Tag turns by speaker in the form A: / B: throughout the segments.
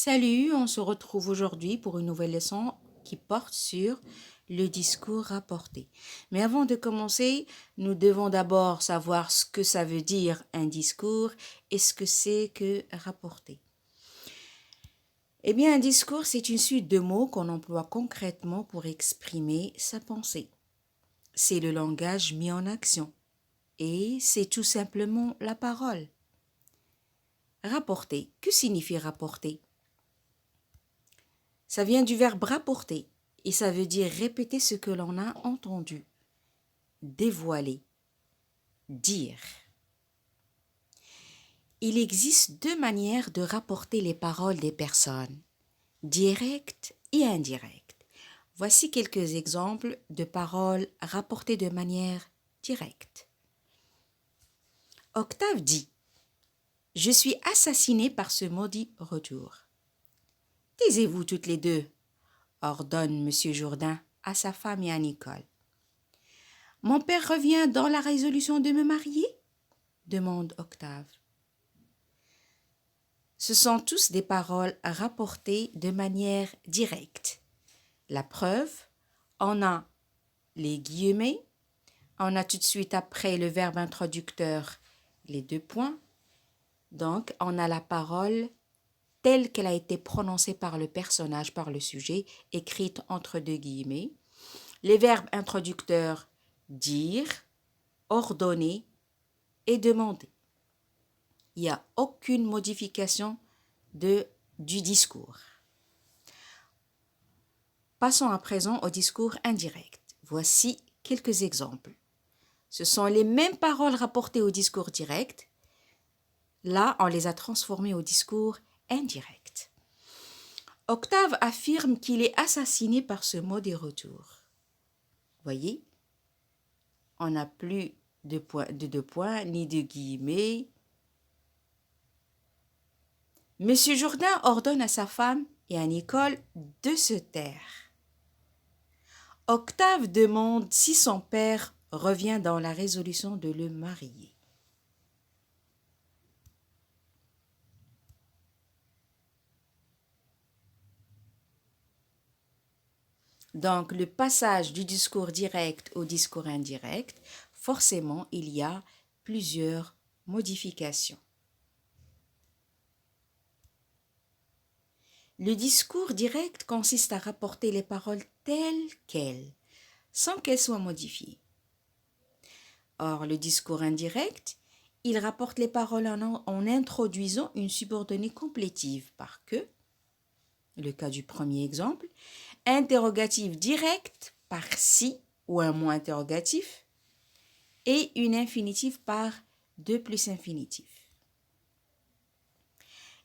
A: Salut, on se retrouve aujourd'hui pour une nouvelle leçon qui porte sur le discours rapporté. Mais avant de commencer, nous devons d'abord savoir ce que ça veut dire un discours et ce que c'est que rapporter. Eh bien, un discours, c'est une suite de mots qu'on emploie concrètement pour exprimer sa pensée. C'est le langage mis en action et c'est tout simplement la parole. Rapporter, que signifie rapporter? Ça vient du verbe rapporter et ça veut dire répéter ce que l'on a entendu, dévoiler, dire. Il existe deux manières de rapporter les paroles des personnes, directes et indirectes. Voici quelques exemples de paroles rapportées de manière directe. Octave dit « Je suis assassiné par ce maudit retour ». Taisez-vous toutes les deux, ordonne M. Jourdain à sa femme et à Nicole. Mon père revient dans la résolution de me marier? Demande Octave. Ce sont tous des paroles rapportées de manière directe. La preuve, on a les guillemets, on a tout de suite après le verbe introducteur les deux points. Donc, on a la parole telle qu'elle a été prononcée par le personnage, par le sujet, écrite entre deux guillemets. Les verbes introducteurs dire, ordonner et demander. Il n'y a aucune modification du discours. Passons à présent au discours indirect. Voici quelques exemples. Ce sont les mêmes paroles rapportées au discours direct. Là, on les a transformées au discours indirect. Octave affirme qu'il est assassiné par ce mot des retours. Voyez, on n'a plus de deux points ni de guillemets. Monsieur Jourdain ordonne à sa femme et à Nicole de se taire. Octave demande si son père revient dans la résolution de le marier. Donc, le passage du discours direct au discours indirect, forcément, il y a plusieurs modifications. Le discours direct consiste à rapporter les paroles telles quelles, sans qu'elles soient modifiées. Or, le discours indirect, il rapporte les paroles en introduisant une subordonnée complétive par que, le cas du premier exemple, interrogatif direct par si ou un mot interrogatif et une infinitive par de plus infinitif.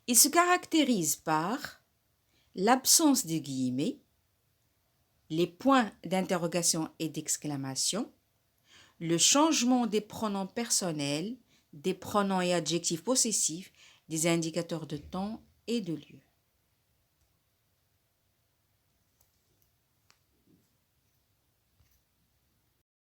A: Il se caractérise par l'absence de guillemets, les points d'interrogation et d'exclamation, le changement des pronoms personnels, des pronoms et adjectifs possessifs, des indicateurs de temps et de lieu.